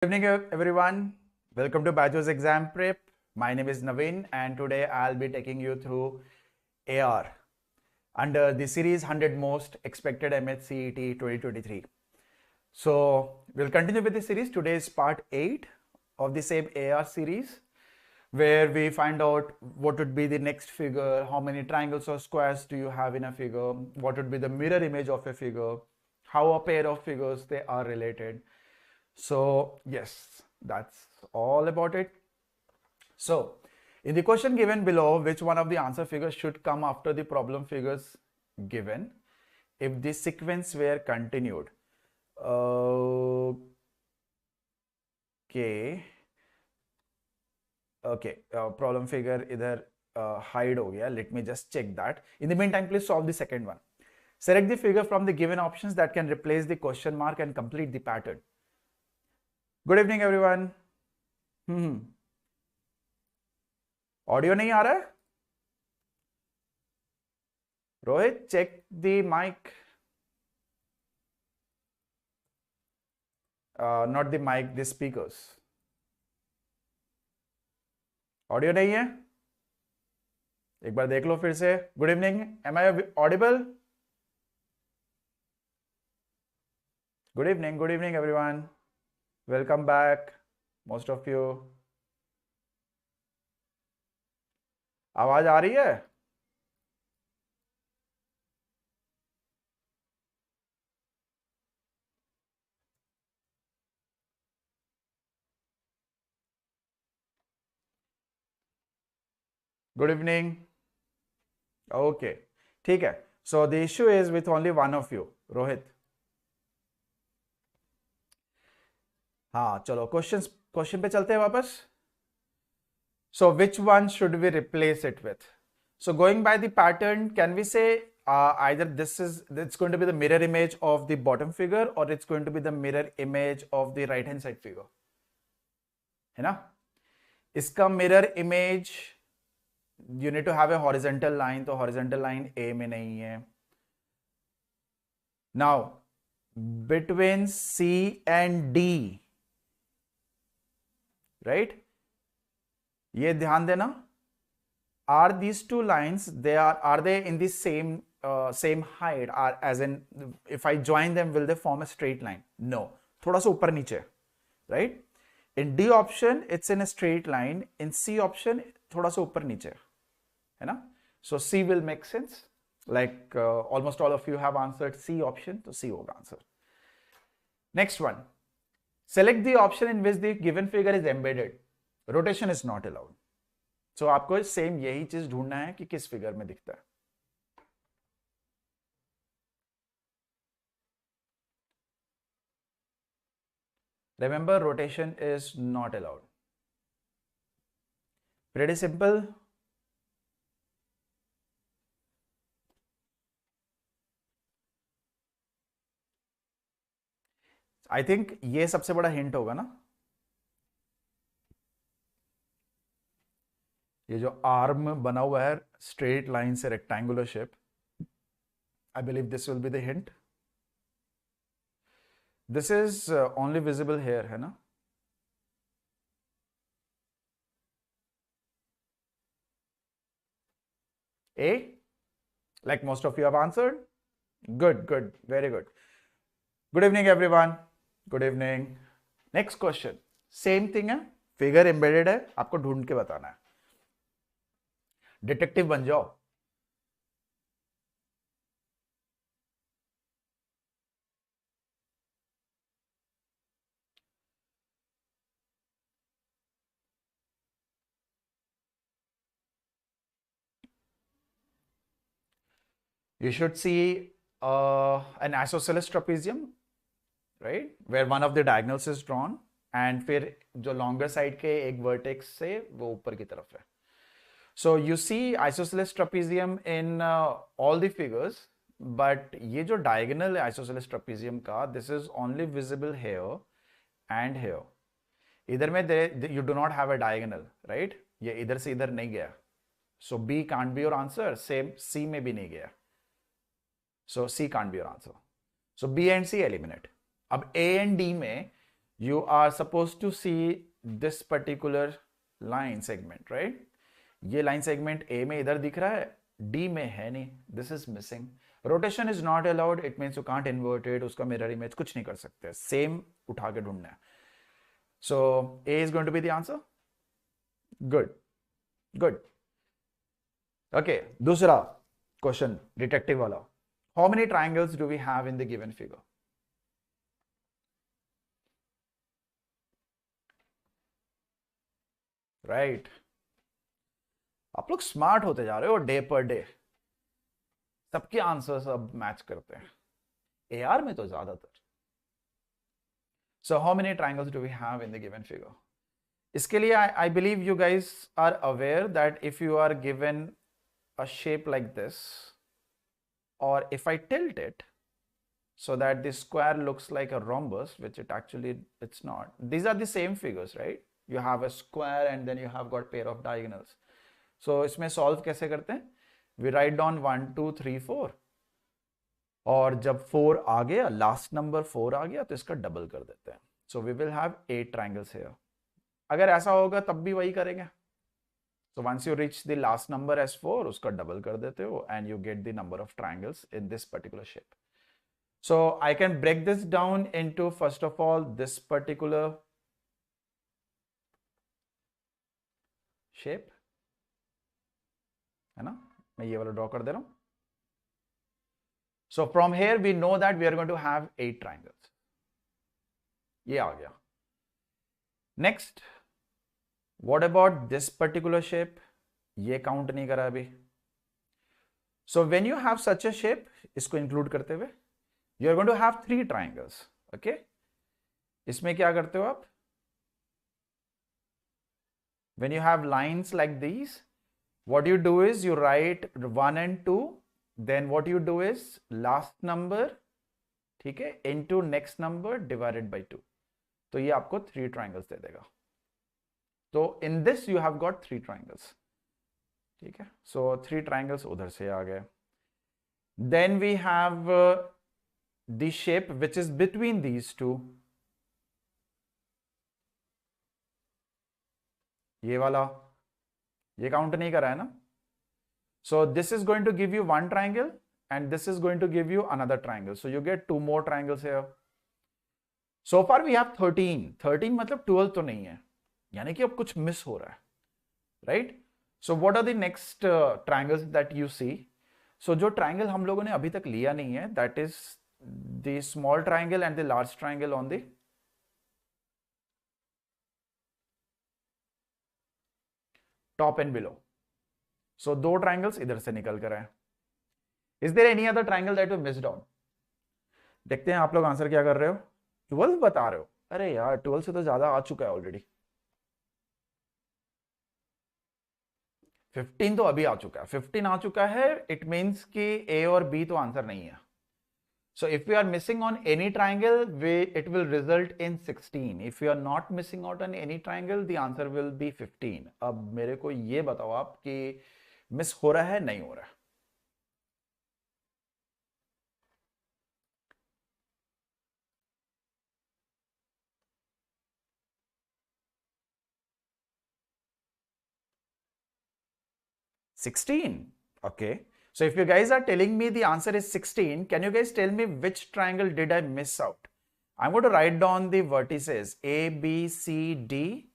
Good evening, everyone. Welcome to Bajos Exam Prep. My name is Naveen, and today I'll be taking you through AR under the series 100 Most Expected MHCET 2023. So, we'll continue with the series. Today is part 8 of the same AR series, where we find out what would be the next figure, how many triangles or squares do you have in a figure, what would be the mirror image of a figure, how a pair of figures they are related. So yes, that's all about it. So in the question given below, which one of the answer figures should come after the problem figures given if the sequence were continued? Okay. Okay, problem figure either hide ho gaya. Let me just check that. In the meantime, please solve the second one. Select the figure from the given options that can replace the question mark and complete the pattern. Good evening, everyone. Audio नहीं आ रहा है? Rohit, check the mic. Not the mic, the speakers. Audio नहीं है? एक बार देख लो फिर से. Good evening, am I audible? Good evening everyone. Welcome back, most of you. आवाज आ रही है? Good evening. ओके, ठीक है. So the issue is with only one of you, Rohit. हाँ चलो, क्वेश्चन पे चलते हैं वापस. So which one should we replace it with? So going by the pattern, can we say either it's going to be the mirror image of the bottom figure or it's going to be the mirror image of the right hand side figure? है ना? इसका mirror image, you need to have a horizontal line, तो horizontal line A में नहीं है. Now between C and D, right? ये ध्यान देना. Are these two lines, are they in the same height, or as in if I join them will they form a straight line? No, थोड़ा सा ऊपर नीचे, right? In D option it's in a straight line, in C option थोड़ा सा ऊपर नीचे, है ना? So C will make sense. Like almost all of you have answered C option, तो C होगा answer. Next one, select the option in which the given figure is embedded. Rotation is not allowed. So आपको same यही चीज ढूंढना है कि किस figure में दिखता है. Remember, rotation is not allowed. Pretty simple. I think ये सबसे बड़ा हिंट होगा ना. ये जो आर्म बना हुआ है स्ट्रेट लाइन से rectangular shape, I believe this will be the hint. This is only visible here, है ना? A, like most of you have answered. Good, very good. Good evening everyone. Good evening. Next question, same thing है, figure embedded है, आपको ढूंढ के बताना है. Detective बन जाओ. You should see an isosceles trapezium, right, where one of the diagonals is drawn, and फिर जो longer side के एक vertex से वो ऊपर की तरफ है. So you see isosceles trapezium in all the figures, but ये जो diagonal है isosceles trapezium का, this is only visible here and here. इधर में you do not have a diagonal, right? ये इधर से इधर नहीं गया. So B can't be your answer. Same C में भी नहीं गया. So C can't be your answer. So B and C eliminate. अब A and D में You are supposed to see this particular line segment, right? ये line segment A में इधर दिख रहा है, D में है नहीं. This is missing. Rotation is not allowed. It means you can't invert it. उसका mirror image कुछ नहीं कर सकते. Same उठा के ढूंढना है. So A is going to be the answer. Good. Good. Okay. दूसरा question, detective वाला. How many triangles do we have in the given figure? Right. आप लोग स्मार्ट होते जा रहे हो डे पर डे. सबके आंसर्स अब मैच करते हैं. एआर में तो ज्यादातर. So how many triangles do we have in the given figure? इसके लिए I believe you guys are aware that if you are given a shape like this, or if I tilt it so that the square looks like a rhombus, which it's not. These are the same figures, right? You have a square and then you have got pair of diagonals. So इसमें solve कैसे करते हैं? We write down 1 2 3 4, और जब 4 आ गया, last number 4 आ गया, तो इसका डबल कर देते हैं. So we will have 8 triangles here. अगर ऐसा होगा तब भी वही करेंगे. So once you reach the last number as 4, उसका डबल कर देते हो and you get the number of triangles in this particular shape. So I can break this down into first of all this particular shape, है ना. मैं ये वाला draw कर दे रहा हूं. So from here we know that we are going to have 8 triangles. ये आ गया. Next, what about this particular shape? ये काउंट नहीं करा अभी. So when you have such a shape, इसको इंक्लूड करते हुए, you are going to have 3 triangles. Okay? इसमें क्या करते हो आप? When you have lines like these, what you do is you write 1 and 2. Then what you do is last number, ठीक है, into next number divided by 2. तो ये आपको 3 triangles दे देगा. तो in this you have got 3 triangles. ठीक है. So 3 triangles उधर से आ गए. Then we have the shape which is between these two. ये वाला, ये काउंट नहीं करा है ना. So this is going to give you 1 triangle and this is going to give you another triangle. So you get 2 more triangles here. So far we have 13. 13 मतलब 12 तो नहीं है, यानी कि अब कुछ मिस हो रहा है, right? So what are the next triangles that you see? So जो triangle हम लोगों ने अभी तक लिया नहीं है, that is the small triangle and the large triangle on the top and below. So 2 triangles इधर से निकल कर आए. Is there any other triangle that you missed out? देखते हैं आप लोग आंसर क्या कर रहे हो. 12 बता रहे हो. अरे यार 12 से तो ज्यादा आ चुका है ऑलरेडी. 15 तो अभी आ चुका है. 15 आ चुका है. इट मीन्स कि ए और बी तो आंसर नहीं है. So if we are missing on any triangle, it will result in 16. If you are not missing out on any triangle, the answer will be 15. अब मेरे को ये बताओ आप कि मिस हो रहा है नहीं हो रहा है. $16. Okay. So if you guys are telling me the answer is 16, can you guys tell me which triangle did I miss out? I'm going to write down the vertices A, B, C, D.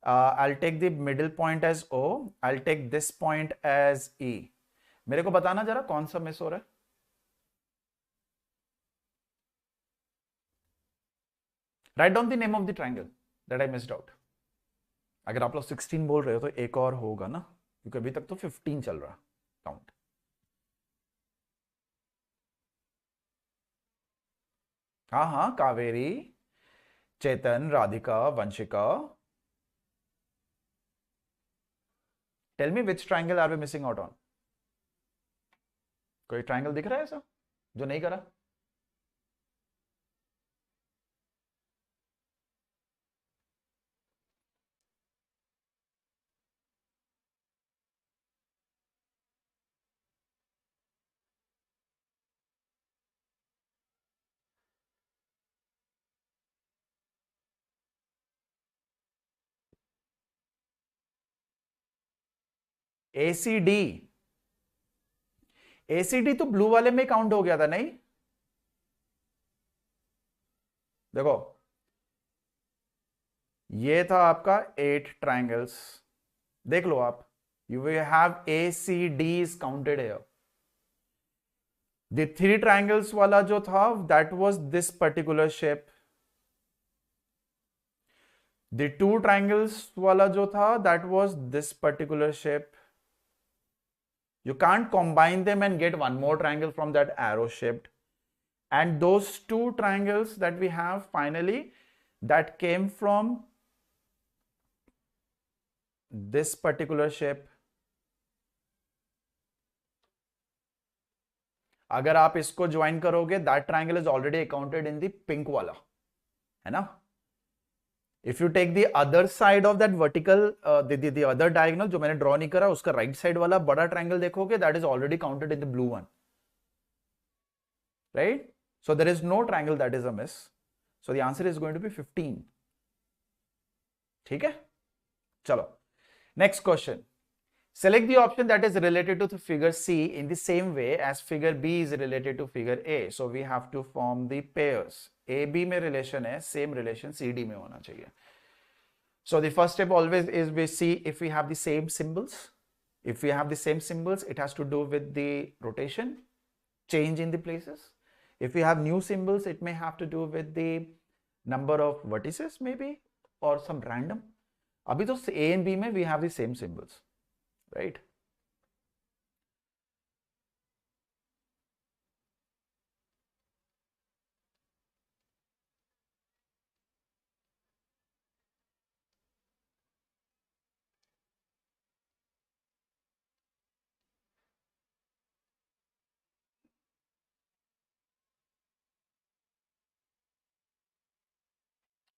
I'll take the middle point as O. I'll take this point as E. मेरे को बताना जरा कौन सा miss हो रहा है. Write down the name of the triangle that I missed out. अगर आप लोग 16 बोल रहे हो तो एक और होगा ना, क्योंकि अभी तक तो 15 चल रहा काउंट. हाँ हाँ, Kaveri, Chetan, Radhika, Vanshika. Tell me which triangle are we missing out on. कोई ट्राइंगल दिख रहा है ऐसा जो नहीं करा? ACD, ACD तो ब्लू वाले में काउंट हो गया था नहीं? देखो ये था आपका 8 ट्राइंगल्स, देख लो आप, you will have ACDs counted here. The 3 triangles वाला जो था that was this particular shape. The 2 triangles वाला जो था that was this particular shape. You can't combine them and get one more triangle from that arrow shaped. And those 2 triangles that we have finally, that came from this particular shape. अगर आप इसको join करोगे that triangle is already accounted in the pink वाला, है ना? If you take the other side of that vertical, the other diagonal जो मैंने draw नहीं करा, उसका राइट साइड वाला बड़ा ट्राइंगल देखोगे, that is already counted in the blue one, right? So there is no triangle that is a miss, so the answer is going to be 15. ठीक है, चलो next question. Select the option that is related to the figure C in the same way as figure B is related to figure A. So we have to form the pairs. AB में relation है, same relation CD में होना चाहिए. So the first step always is we see if we have the same symbols. If we have the same symbols, it has to do with the rotation, change in the places. If we have new symbols, it may have to do with the number of vertices maybe, or some random. अभी तो A and B में we have the same symbols. Right?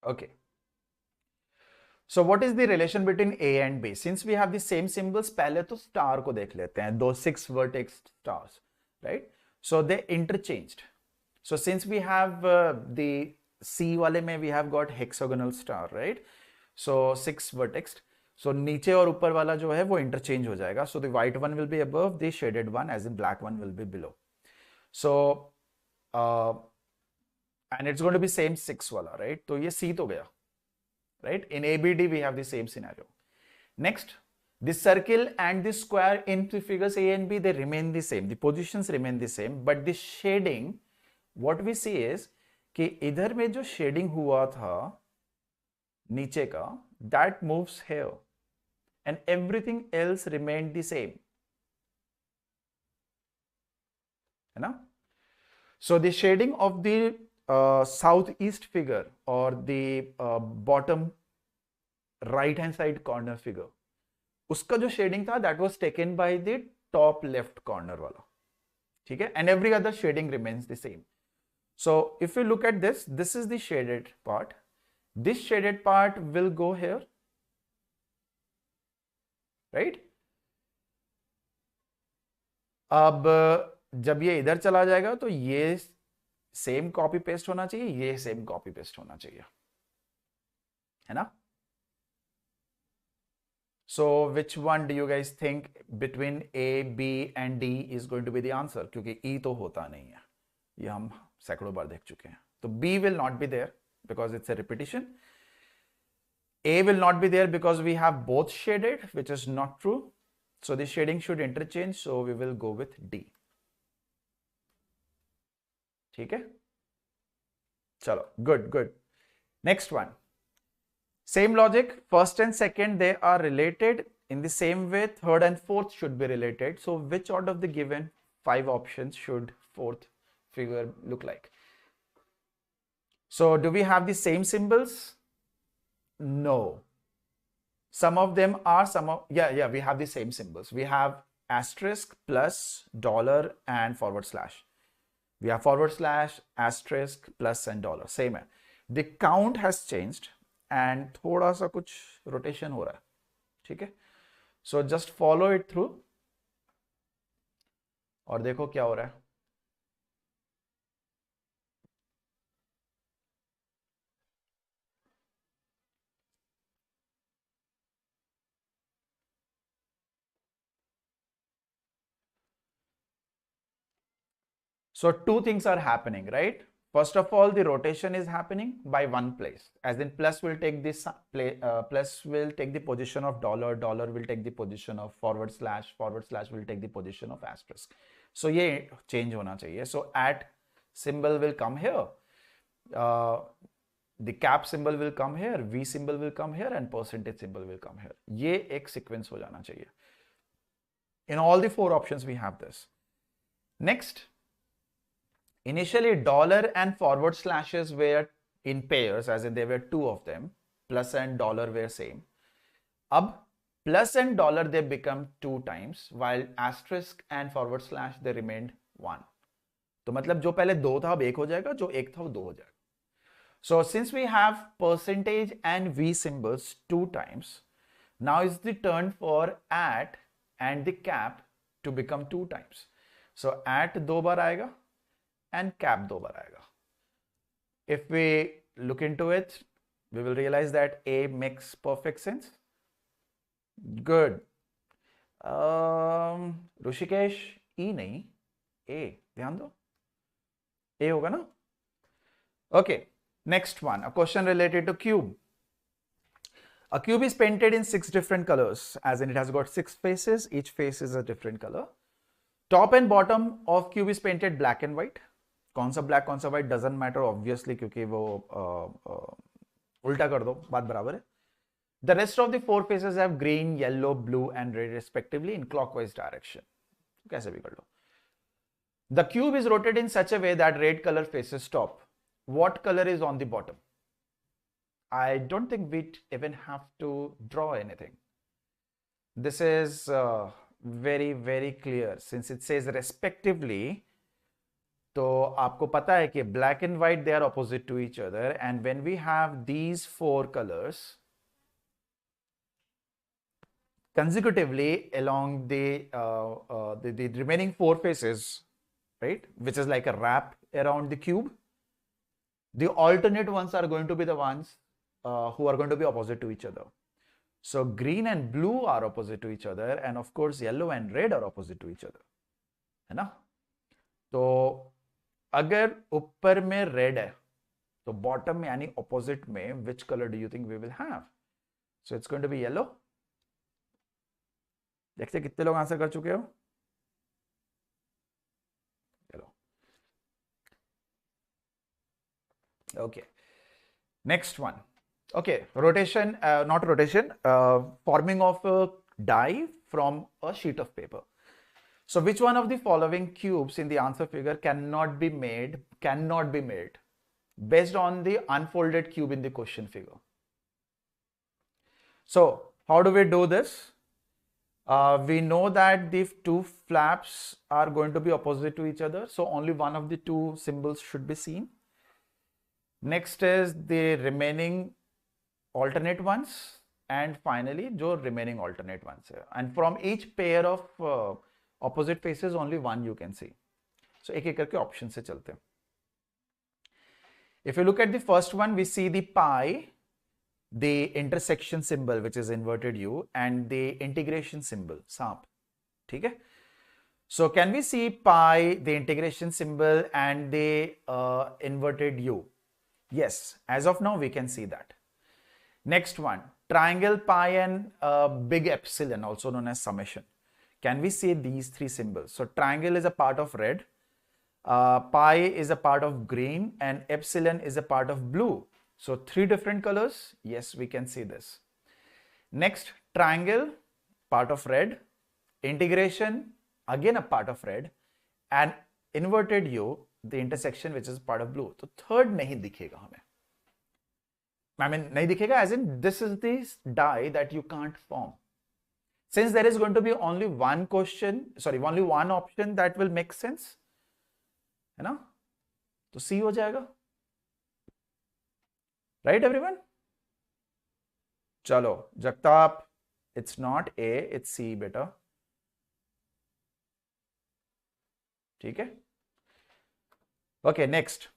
Okay. So what is the relation between A and B? Since we have the same symbols, पहले तो star को देख लेते हैं, those 6 vertex stars, right? So they interchanged. So since we have the C वाले में we have got hexagonal star, right? So 6 vertex. So नीचे और ऊपर वाला जो है वो interchange हो जाएगा. So the white one will be above, the shaded one, as in black one will be below. So and it's going to be same 6 वाला, right? तो ये C तो गया. Right? In ABD, we have the same scenario. Next, the circle and the square in the figures A and B, they remain the same. The positions remain the same, but the shading, what we see is कि इधर में जो shading हुआ था नीचे का, that moves here, and everything else remained the same. है ना? So the shading of the southeast figure or the bottom right hand side corner figure, उसका जो shading था that was taken by the top left corner वाला, ठीक है? And every other shading remains the same. So if you look at this, this is the shaded part. This shaded part will go here, right? अब जब ये इधर चला जाएगा तो ये सेम कॉपी पेस्ट होना चाहिए, ये सेम कॉपी पेस्ट होना चाहिए, है ना? So which one do you guys think between A, B and D is going to be the answer? क्योंकि E तो होता नहीं है, ये हम सैकड़ों बार देख चुके हैं. तो B will not be there because it's a repetition. A will not be there because we have both shaded, which is not true. So the shading should interchange. So we will go with D. ठीक है, चलो, good, good. Next one. Same logic, first and second, they are related. In the same way, third and fourth should be related. So which out of the given 5 options should fourth figure look like? So do we have the same symbols? No. Some of them are, yeah, we have the same symbols. We have asterisk, plus, dollar, and forward slash. We have forward slash, asterisk, plus, and dollar. Same है. The count has changed and थोड़ा सा कुछ rotation हो रहा है, ठीक है? So just follow it through और देखो क्या हो रहा है. So two things are happening, right? First of all, the rotation is happening by one place, as in plus will take this plus will take the position of dollar, dollar will take the position of forward slash, forward slash will take the position of asterisk. So ये change होना चाहिए. So at symbol will come here, the cap symbol will come here, V symbol will come here, and percentage symbol will come here. ये एक sequence हो जाना चाहिए. In all the four options we have this. Next, initially dollar and forward slashes were in pairs, as in there were two of them. Plus and dollar were same. Ab plus and dollar they become two times, while asterisk and forward slash they remained one. तो मतलब जो पहले दो था अब एक हो जाएगा, जो एक था वो दो हो जाएगा. So since we have percentage and V symbols two times, now is the turn for at and the cap to become two times. So at दो बार आएगा and cap दो बार आएगा. If we look into it, we will realize that A makes perfect sense. Good. Rishikesh E नहीं, A. ध्यान दो. A होगा ना? Okay. Next one, a question related to cube. A cube is painted in 6 different colors, as in it has got 6 faces. Each face is a different color. Top and bottom of cube is painted black and white. कौन सा black कौन सा white doesn't matter obviously, क्योंकि वो उल्टा कर दो, बात बराबर है. The rest of the 4 faces have green, yellow, blue and red respectively in clockwise direction. कैसे भी कर लो. The cube is rotated in such a way that red color faces top. What color is on the bottom? I don't think we even have to draw anything. This is very, very clear since it says respectively. तो आपको पता है कि black and white they are opposite to each other, and when we have these 4 colors consecutively along the remaining 4 faces, right, which is like a wrap around the cube, the alternate ones are going to be the ones who are going to be opposite to each other. So green and blue are opposite to each other, and of course yellow and red are opposite to each other, है ना? तो अगर ऊपर में red है तो bottom में यानी opposite में which color do you think we will have? So it's going to be yellow. देखते हैं कितने लोग आंसर कर चुके हो. चलो. Okay. Next one. Okay, rotation, not rotation, forming of a die from a sheet of paper. So which one of the following cubes in the answer figure cannot be made based on the unfolded cube in the question figure? So how do we do this? We know that the two flaps are going to be opposite to each other, so only one of the two symbols should be seen. Next is the remaining alternate ones, and finally जो remaining alternate ones है, and from each pair of opposite faces only one you can see. So एक एक करके option से चलते हैं. If you look at the first one, we see the pi, the intersection symbol which is inverted U, and the integration symbol सांप. ठीक है? So can we see pi, the integration symbol, and the inverted U? Yes, as of now we can see that. Next one, triangle, pi, and big epsilon, also known as summation. Can we see these 3 symbols? So triangle is a part of red, pi is a part of green, and epsilon is a part of blue. So 3 different colors. Yes, we can see this. Next, triangle, part of red, integration, again a part of red, and inverted U, the intersection, which is part of blue. So third नहीं दिखेगा हमें. I mean, nahi dikhega, as in this is the die that you can't form. Since there is going to be only one only one option that will make sense, है ना? तो C हो जाएगा. Right, everyone? चलो, Jagtap, it's not A, it's C, beta. ठीक है? Okay, next.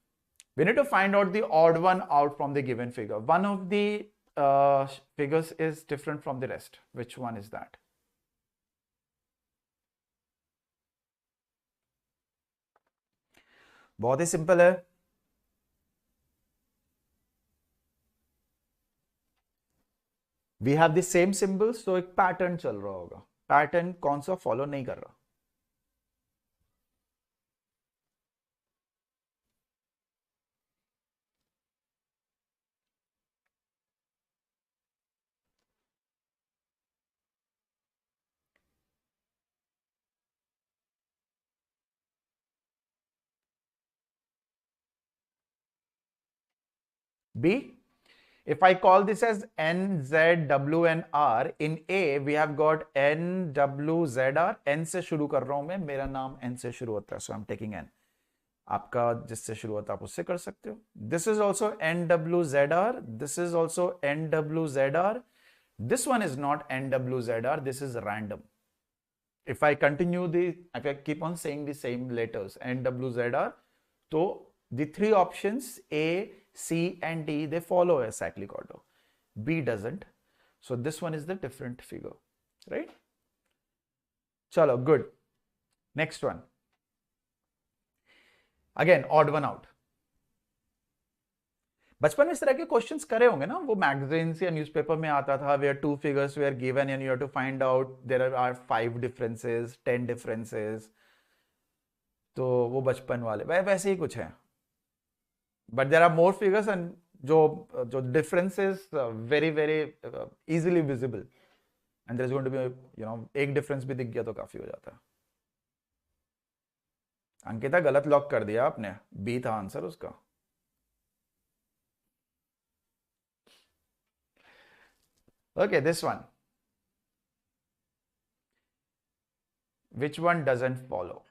We need to find out the odd one out from the given figure. One of the figures is different from the rest. Which one is that? बहुत ही simple है। We have the same symbols, तो एक pattern चल रहा होगा। Pattern कौन सा फॉलो नहीं कर रहा? B. If I call this as N, Z, W and R, in A we have got N, W, Z, R. N से शुरू कर रहा हूं मैं, मेरा नाम N से शुरू होता है, so I'm taking N. आपका जिससे शुरू होता है आप उससे कर सकते हो. This is also N, W, Z, R. This is also N, W, Z, R. This one is not N, W, Z, R. This is random. If I keep on saying the same letters N, W, Z, R, so the three options A, C and D, they follow a cyclic order. B doesn't. So this one is the different figure, right? Chalo, good. Next one. Again, odd one out. बचपन में इस तरह के questions करे होंगे ना, वो magazines या न्यूज़पेपर में आता था, where two figures were given and you have to find out there are 5 differences, 10 differences. तो वो बचपन वाले वैसे ही कुछ है. But there are more figures and जो difference is very very easily visible, and there is going to be एक difference भी दिख गया तो काफी हो जाता है. अंकिता गलत लॉक कर दिया आपने, बी था आंसर उसका. Okay, this one. Which one doesn't follow?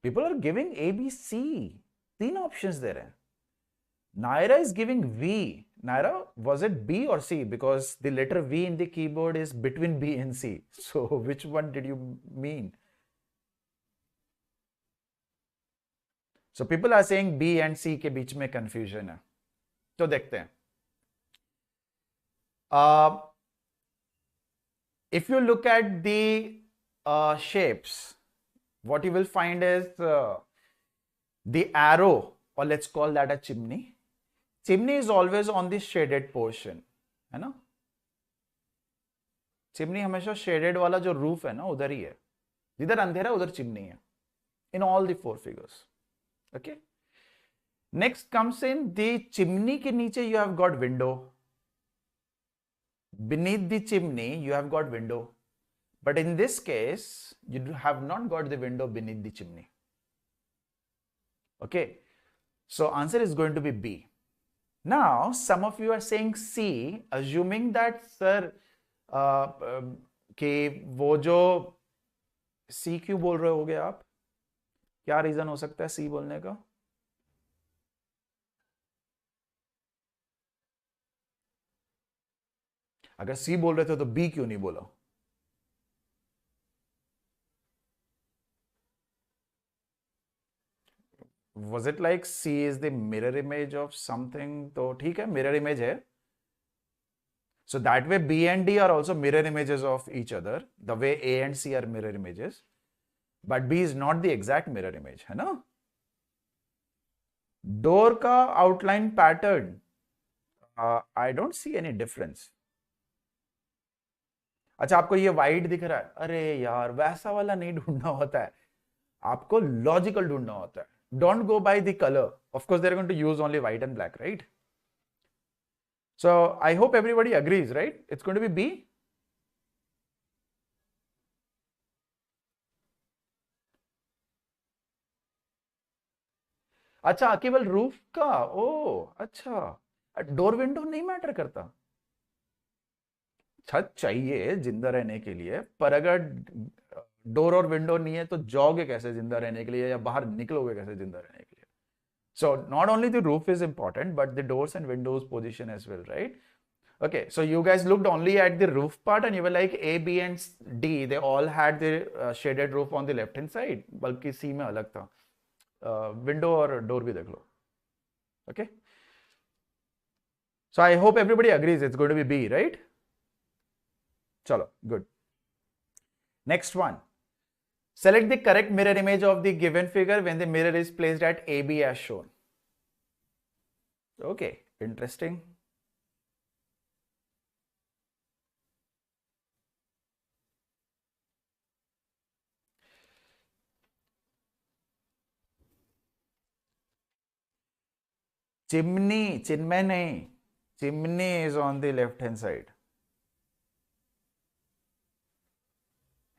People are giving A, B, C. 3 options there हैं. Naira is giving V. Naira, was it B or C? Because the letter V in the keyboard is between B and C. So which one did you mean? So people are saying B and C के बीच में confusion है. तो देखते हैं. If you look at the shapes, what you will find is the arrow, or let's call that a chimney. Chimney is always on the shaded portion, है ना? Chimney हमेशा shaded वाला जो रूफ है ना उधर ही है. जिधर अंधेरा उधर चिमनी है. In all the 4 figures. Okay. Next comes in the chimney के नीचे you have got window. Beneath the chimney you have got window. But in this case, you have not got the window beneath the chimney. Okay. So answer is going to be B. Now, some of you are saying C, assuming that, sir, कि वो जो C क्यों बोल रहे होगे आप? क्या reason हो सकता है C बोलने का? अगर C बोल रहे थे तो B क्यों नहीं बोला? Was it like C is the mirror image of something? तो ठीक है, mirror image है. So that way B and D are also mirror images of each other, the way A and C are mirror images. But B is not the exact mirror image, है ना? Door का outline pattern, I don't see any difference. अच्छा, आपको ये white दिख रहा है? अरे यार, वैसा वाला नहीं ढूंढना होता है, आपको लॉजिकल ढूंढना होता है. Don't go by the color. Of course, they're going to use only white and black, right? So I hope everybody agrees, right? It's going to be B. अच्छा, केवल रूफ का. ओ अच्छा, डोर विंडो नहीं matter करता. छत चाहिए जिंदा रहने के लिए, पर अगर डोर और विंडो नहीं है तो जाओगे कैसे जिंदा रहने के लिए, या बाहर निकलोगे कैसे जिंदा रहने के लिए? So not only the roof is important, but the doors and windows position as well, right? Okay, so you guys looked only at the roof part and you were like A, B and D, they all had the shaded roof on the left hand side, बल्कि C में अलग था. Window और door भी देख लो. Okay. So I hope everybody agrees it's going to be B, right? Chalo, good. Next one. Select the correct mirror image of the given figure when the mirror is placed at AB as shown. Okay, interesting. Chimney, Chinmay nahi. Chimney is on the left hand side.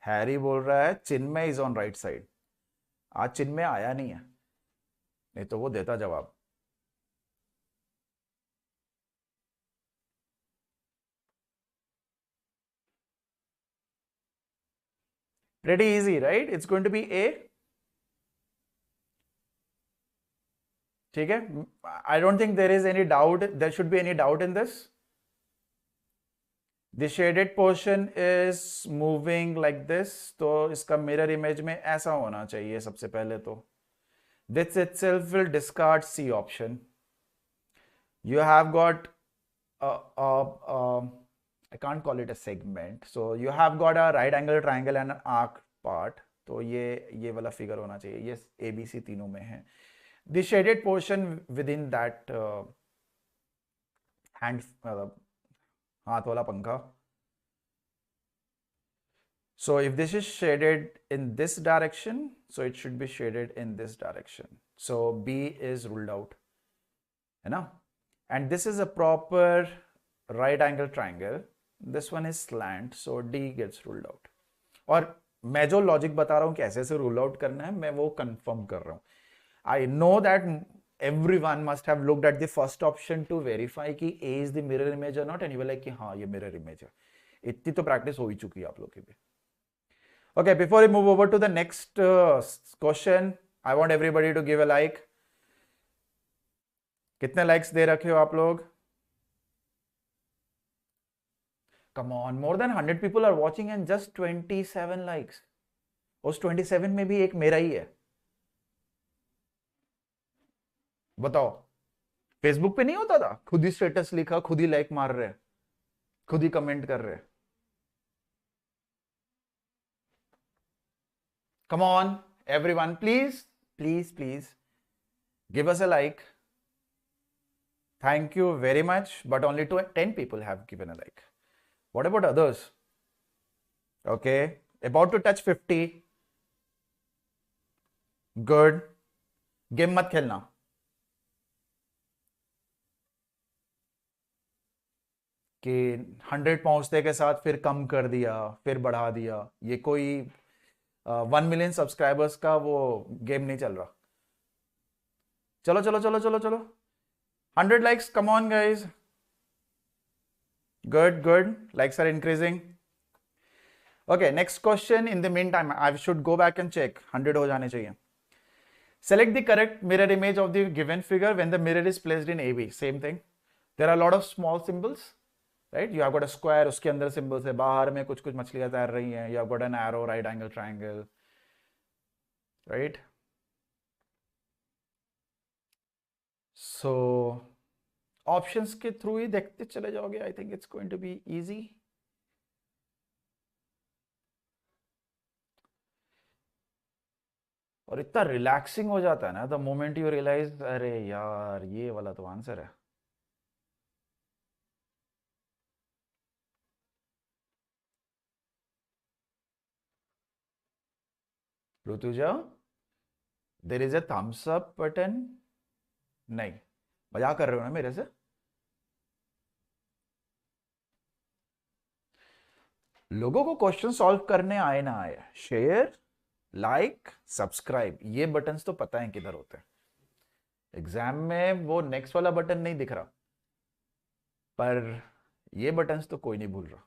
Harry बोल रहा है चिन्मय is on right side. आज चिन्मय आया नहीं है, नहीं तो वो देता जवाब. Pretty easy, right? It's going to be A. ठीक है. I don't think there is any doubt. There should be any doubt in this. The shaded portion is moving like this. तो इसका mirror image में ऐसा होना चाहिए सबसे पहले तो. This itself will discard C option. You have got I can't call it a segment. So you have got a right angle triangle and an arc part. तो ये वाला figure होना चाहिए. ये ABC तीनों में है. The shaded portion within that हाथ वाला पंखा. So if this is shaded in this direction, so it should be shaded in this direction. So B is ruled out, है ना? And this is a proper right angle triangle. This one is slant, so D gets ruled out. और मैं जो logic बता रहा हूँ कैसे से रूल आउट करना है, मैं वो कंफर्म कर रहा हूँ. I know that everyone must have looked at the first option to verify कि A is the mirror image or not, and you were like कि हाँ ये mirror image है. इतनी तो प्रैक्टिस हो ही चुकी है आप लोग की भी. Okay, before we move over to the next question, I want everybody to give a like. कितने likes दे रखे हो आप लोग? Come on, more than 100 people are watching and just 27 likes. उस 27 में भी एक मेरा ही है. बताओ, फेसबुक पे नहीं होता था? खुद ही स्टेटस लिखा, खुद ही लाइक मार रहे, खुद ही कमेंट कर रहे. Come on, everyone, please, please, please give us a like. Thank you very much, but only 10 people have given a like. What about others? Okay, about to touch 50. Good. Game मत खेलना. कि 100 पहुंचने के साथ फिर कम कर दिया, फिर बढ़ा दिया. ये कोई 1 मिलियन सब्सक्राइबर्स का वो गेम नहीं चल रहा. चलो चलो चलो चलो चलो 100 likes, come on guys. Good, good. Likes are increasing. Okay, next question. In the meantime, I should go back and check. 100 हो जाने चाहिए. Select the correct mirror image of the given figure when the mirror is placed in AB. Same thing. There are a lot of small symbols, right? You have got a square, उसके अंदर symbols है. बाहर में कुछ कुछ मछलियां तैर रही हैं. You have got an arrow, right angle triangle, right? So options के थ्रू ही देखते चले जाओगे. I think it's going to be easy. और इतना रिलैक्सिंग हो जाता है ना द मोमेंट यू रियलाइज, अरे यार ये वाला तो आंसर है. Rutuja, there is a thumbs up button. नहीं, मजाक कर रहे हो ना मेरे से? लोगों को क्वेश्चन सॉल्व करने आए ना आए, शेयर, लाइक, सब्सक्राइब, ये बटन्स तो पता है किधर होते हैं. एग्जाम में वो नेक्स्ट वाला बटन नहीं दिख रहा, पर ये बटन्स तो कोई नहीं भूल रहा.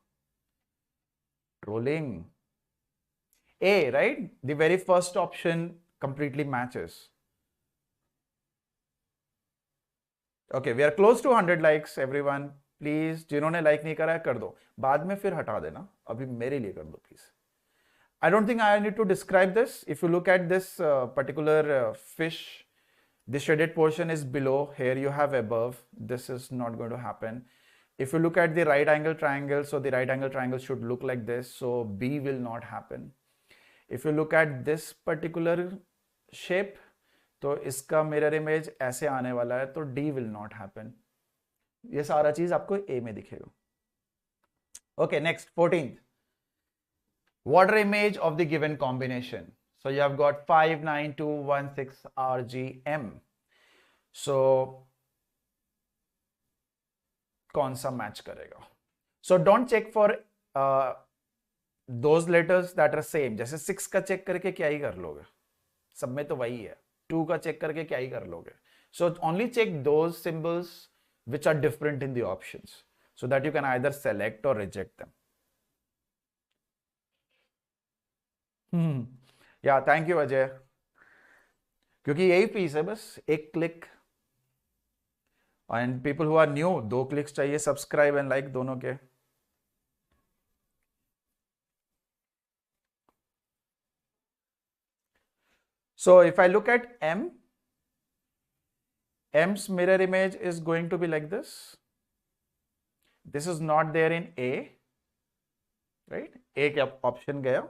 Trolling. A, right? The very first option completely matches. Okay, we are close to 100 likes, everyone. Please जिन्होंने लाइक नहीं करा है कर दो, बाद में फिर हटा देना, अभी मेरे लिए कर दो please. I don't think I need to describe this. If you look at this particular fish, the shaded portion is below, here you have above. This is not going to happen. If you look at the right angle triangle, so the right angle triangle should look like this, so B will not happen. If you look at this particular shape, तो इसका mirror image ऐसे आने वाला है, तो D will not happen. ये सारा चीज आपको A में दिखेगा. Okay, next 14th. Water image of the given combination. So you have got 5, 9, 2, 1, 6 RGM. So कौन सा मैच करेगा? So don't check for those letters that are same. जैसे 6 का चेक करके क्या ही कर लोगे, सब में तो वही है. 2 का चेक करके क्या ही कर लोगे. So only check those symbols which are different in the options, so that you can either select or reject them. या थैंक यू अजय, क्योंकि यही फीस है बस, एक क्लिक. And people who are new, 2 clicks चाहिए, सब्सक्राइब एंड लाइक दोनों के. So if I look at M, M's mirror image is going to be like this. This is not there in A, right? A क्या option गया.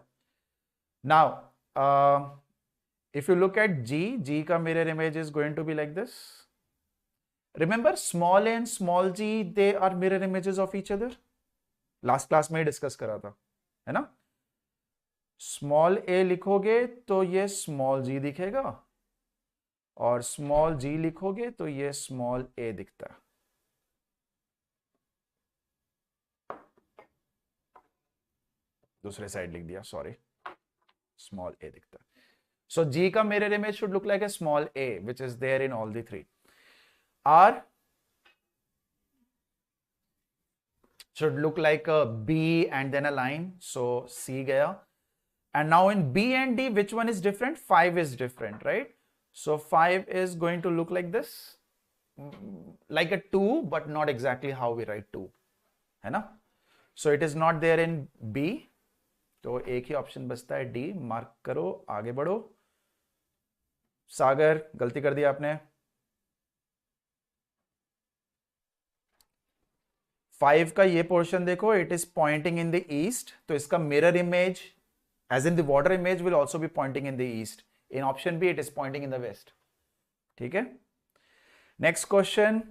Now, if you look at G का mirror image is going to be like this. Remember, small a and small g, they are mirror images of each other. Last class में discuss करा था, है ना? Small a लिखोगे तो ये small g दिखेगा, और small g लिखोगे तो ये small a दिखता है. दूसरे साइड लिख दिया, सॉरी. Small a दिखता है. So G का mirror image should look like a small a, which is there in all the 3. R should look like a B and then a line. So C गया. And now in B and D, which one is different? 5 is different, right? So 5 is going to look like this, like a 2, but not exactly how we write 2, है ना? So it is not there in B. तो एक ही option बचता है D. Mark करो, आगे बढ़ो. सागर, गलती कर दिया आपने. 5 का ये पोर्शन देखो, it is pointing in the east, तो इसका mirror image as in the water image will also be pointing in the east. In option B it is pointing in the west. ठीक है. Next question.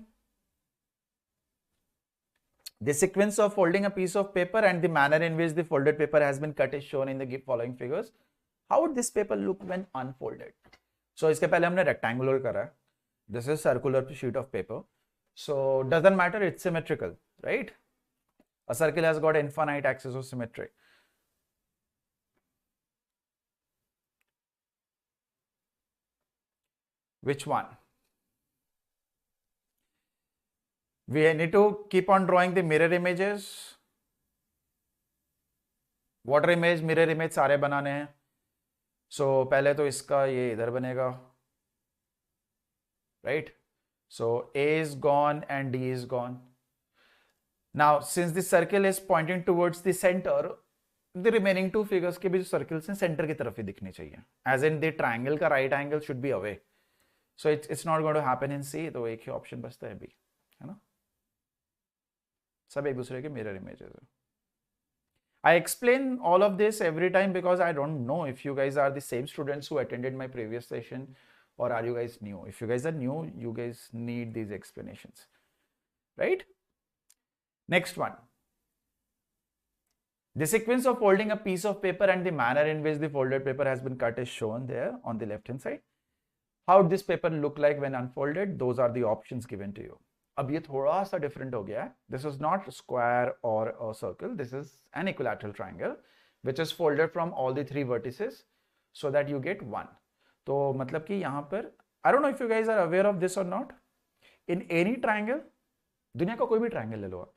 The sequence of folding a piece of paper and the manner in which the folded paper has been cut is shown in the following figures. How would this paper look when unfolded? So इसके पहले हमने rectangular करा है. This is circular sheet of paper. So doesn't matter, it's symmetrical, right? A circle has got infinite axis of symmetry. Which one? We need to keep on drawing the mirror images. Water image, mirror image सारे बनाने हैं. So पहले तो इसका ये इधर बनेगा, right? So A is gone and D is gone. Now since the circle is pointing towards the center, the remaining 2 figures के भी जो circles हैं center की तरफ ही दिखनी चाहिए. As in the triangle का right angle should be away. So it's not going to happen in C. तो एक ही ऑप्शन बचता है B, है ना? सब एक दूसरे के मिरर इमेजेस है. I explain all of this every time because I don't know if you guys are the same students who attended my previous session or are you guys new. If you guys are new, you guys need these explanations, right? Next one. The sequence of folding a piece of paper and the manner in which the folded paper has been cut is shown there on the left hand side. How would this paper look like when unfolded? Those are the options given to you. अब ये थोड़ा सा different हो गया है. This is not square और a circle, this is an equilateral triangle which is folded from all the 3 vertices so that you get 1. तो मतलब कि यहाँ पर I don't know if you guys are aware of this और not. In any triangle, दुनिया का कोई भी ट्राइंगल ले लो आप,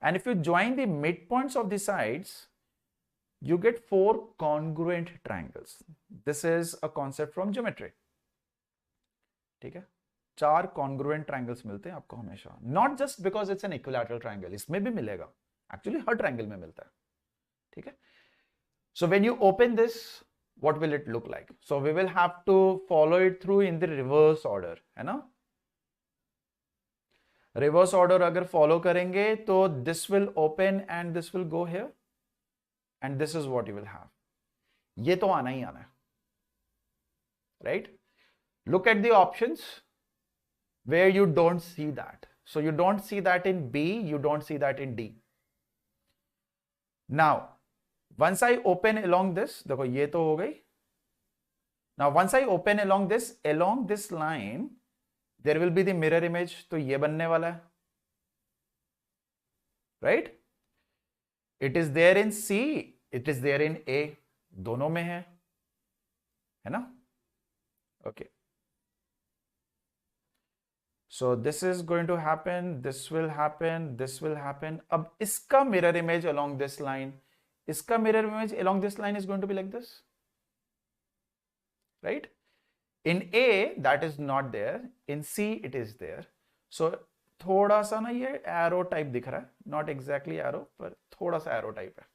and if you join the mid points of the sides you get 4 congruent triangles. This is a concept from geometry. ठीक है. 4 कॉन्ग्रुएंट ट्रायंगल्स मिलते हैं आपको हमेशा, not just because it's an equilateral triangle, इसमें भी मिलेगा, एक्चुअली हर ट्रायंगल में मिलता है, ठीक है। So when you open this, what will it look like? So we will have to follow it through in the reverse order, है ना। रिवर्स ऑर्डर अगर फॉलो करेंगे तो this will open and this will go here and this is what you will have. ये तो आना ही आना है, right. Look at the options where you don't see that, so you don't see that in B, you don't see that in D. Now once I open along this, देखो ये तो हो गई। Now once I open along this line, there will be the mirror image, तो ये बनने वाला है, right? It is there in C, it is there in A, दोनों में है ना? Okay. So this is going to happen, this will happen, this will happen. अब इसका mirror image along this line, इसका mirror image along this line is going to be like this, right? In A that is not there, in C it is there. So थोड़ा सा ना ये arrow type दिख रहा है, not exactly arrow पर थोड़ा सा arrow type है,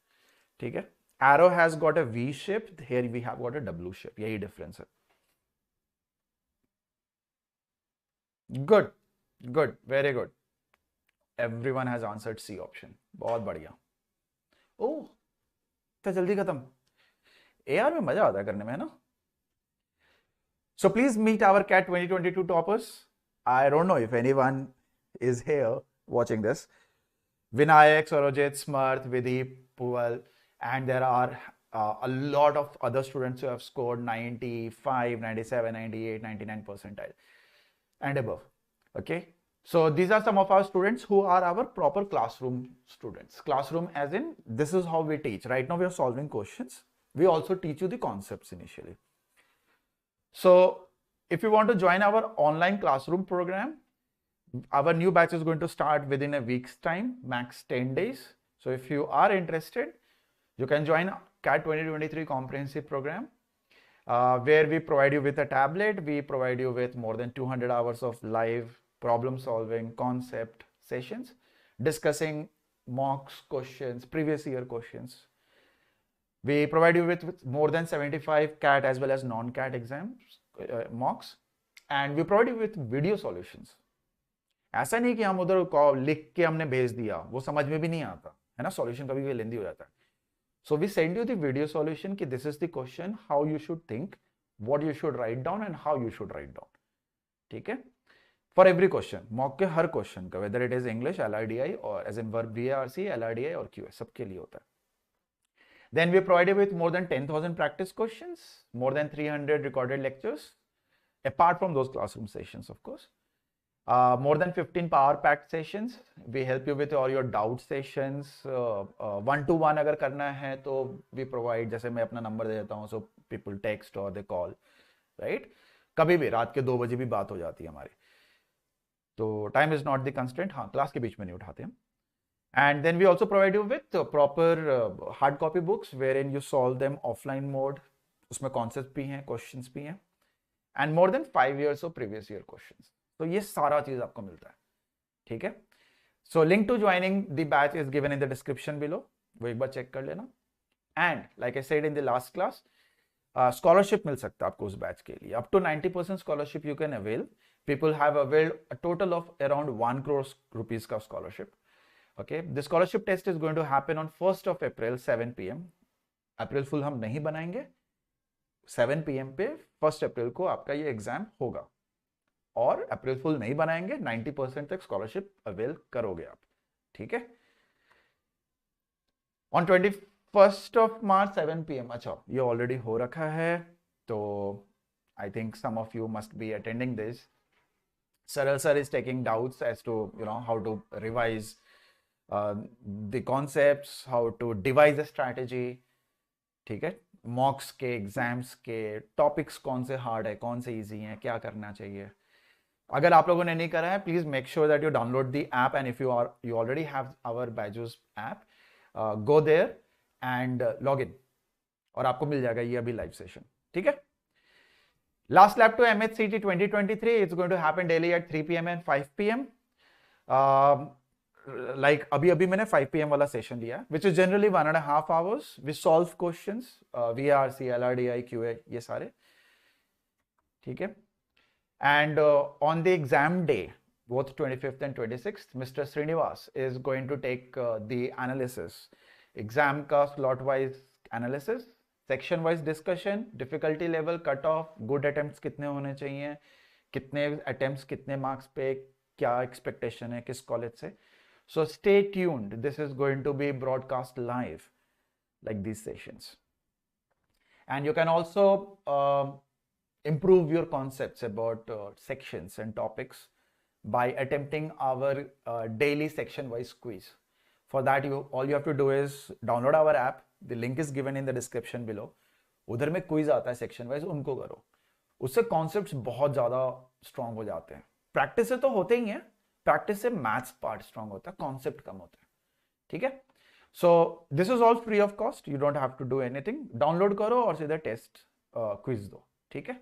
ठीक है। Arrow has got a V shape, here we have got a W shape, यही difference है। Good, good, very good. Everyone has answered C option, बहुत बढ़िया। ओह तो जल्दी खत्म, AR में मजा आता है करने में, है ना। So please meet our CAT 2022 toppers. I don't know if anyone is here watching this. Vinayak, Sarojit, Smarth, Vidhi, Puval, and there are a lot of other students who have scored 95, 97, 98, 99 percentile and above. Okay. So these are some of our students who are our proper classroom students. Classroom as in, this is how we teach. Right now we are solving questions. We also teach you the concepts initially. So if you want to join our online classroom program, our new batch is going to start within a week's time, max 10 days. So if you are interested, you can join CAT 2023 comprehensive program, where we provide you with a tablet. We provide you with more than 200 hours of live problem solving concept sessions, discussing mocks, questions, previous year questions. We provide you with more than 75 CAT as well as non-CAT exams, mocks, and we provide you with video solutions. ऐसा नहीं कि हम उधर लिख के हमने भेज दिया, वो समझ में भी नहीं आता है ना, सॉल्यूशन कभी भी लेंदी हो जाता है। So we send you the video solution कि this is the question, how you should think, what you should write down and how you should write down, ठीक है। For every question, मॉक के हर question का, whether it is English, LRDI और as in verb VARC, LRDI और QS, सबके लिए होता है। Then we provide you with more than 10,000 practice questions, more than 300 recorded lectures, apart from those classroom sessions, of course. More than 15 power-packed sessions. We help you with all your doubt sessions. One-to-one अगर करना है तो we provide, जैसे मैं अपना number दे देता हूँ, so people text or they call, right? कभी भी रात के 2 बजे भी बात हो जाती है हमारी, तो time is not the constraint. हाँ, क्लास के बीच में नहीं उठाते हम। And then we also provide you with proper hard copy books wherein you solve them offline mode. उसमें concepts भी हैं, questions भी हैं, and more than 5 years of previous year questions. तो ये सारा चीज आपको मिलता है, ठीक है। So link to joining the batch is given in the description below. वो एक बार चेक कर लेना। And like I said in the last class, scholarship मिल सकता है आपको उस बैच के लिए, up to 90% scholarship you can avail. People have availed a total of around 1 crore rupees का scholarship. Okay, the scholarship test is going to happen on 1st of April 7 PM. April Fool हम नहीं बनाएंगे, 7 PM पे 1st April को आपका ये exam होगा, और अप्रैल फुल नहीं बनाएंगे, 90% तक स्कॉलरशिप अवेल करोगे आप, ठीक है। On 21st of March 7 PM, अच्छा ये ऑलरेडी हो रखा है, तो I think some of you must be attending this. Saral sir is taking doubts as to how to revise the concepts, how to devise a strategy, ठीक है। मॉक्स के, exams के टॉपिक्स कौन से हार्ड है, कौन से इजी हैं, क्या करना चाहिए। अगर आप लोगों ने नहीं करा है, please make sure that you download the app, and if you already have our Byju's app, go there and log in, और आपको मिल जाएगा ये अभी लाइव सेशन, ठीक है। Last lap to MHCT 2023, it's going to happen daily at 3 p.m. and 5 p.m. Like अभी मैंने 5 p.m. वाला session लिया, which is generally 1.5 hours. We solve questions, VRC, LRDI, QA, ये सारे, ठीक है. And on the exam day, both 25th and 26th, Mr. Srinivas is going to take the analysis, exam का slot wise analysis, section wise discussion, difficulty level, cut off, good attempts कितने होने चाहिए, कितने attempts कितने marks पे, क्या expectation है किस college से. So stay tuned. This is going to be broadcast live, like these sessions. And you can also improve your concepts about sections and topics by attempting our daily section-wise quiz. For that, all you have to do is download our app. The link is given in the description below. उधर में quiz आता है section-wise, उनको करो. उससे concepts बहुत ज़्यादा strong हो जाते हैं. Practice से तो होते ही हैं. Practice से maths part strong होता है, concept कम होता है. ठीक है? So this is all free of cost. You don't have to do anything. Download करो और सीधा test quiz दो. ठीक है?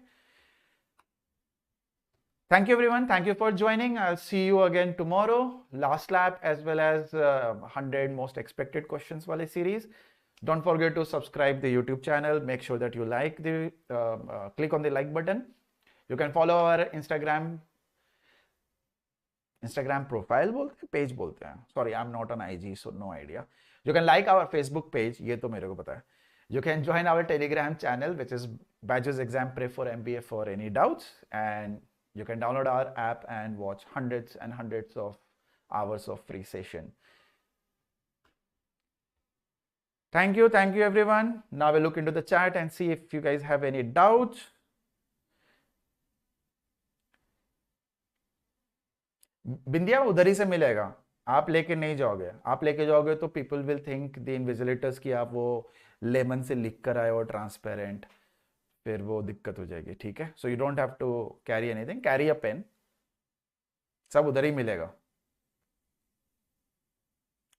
Thank you everyone. Thank you for joining. I'll see you again tomorrow. Last lap as well as 100 most expected questions wale series. Don't forget to subscribe the YouTube channel. Make sure that you like the click on the like button. You can follow our Instagram profile बोलते हैं, page बोलते हैं. Sorry, I'm not on IG, so no idea. You can like our Facebook page. ये तो मेरे को पता है. You can join our Telegram channel, which is Badges Exam Prep for MBA for any doubts, and you can download our app and watch hundreds and hundreds of hours of free session. Thank you everyone. Now we'll look into the chat and see if you guys have any doubts. बिंदिया उधर ही से मिलेगा, आप लेके नहीं जाओगे. आप लेके जाओगे तो people will think the invigilators कि आप वो लेमन से लिख कर आए हो ट्रांसपेरेंट, फिर वो दिक्कत हो जाएगी. ठीक है? So you don't have to carry anything, carry a pen, सब उधर ही मिलेगा.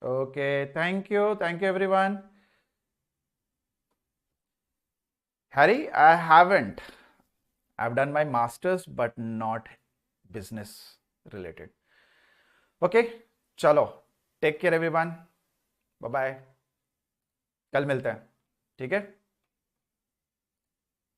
Okay, thank you everyone. Harry, I've done my masters but not business related. Okay, चलो, take care everyone, bye bye, कल मिलते हैं. ठीक है?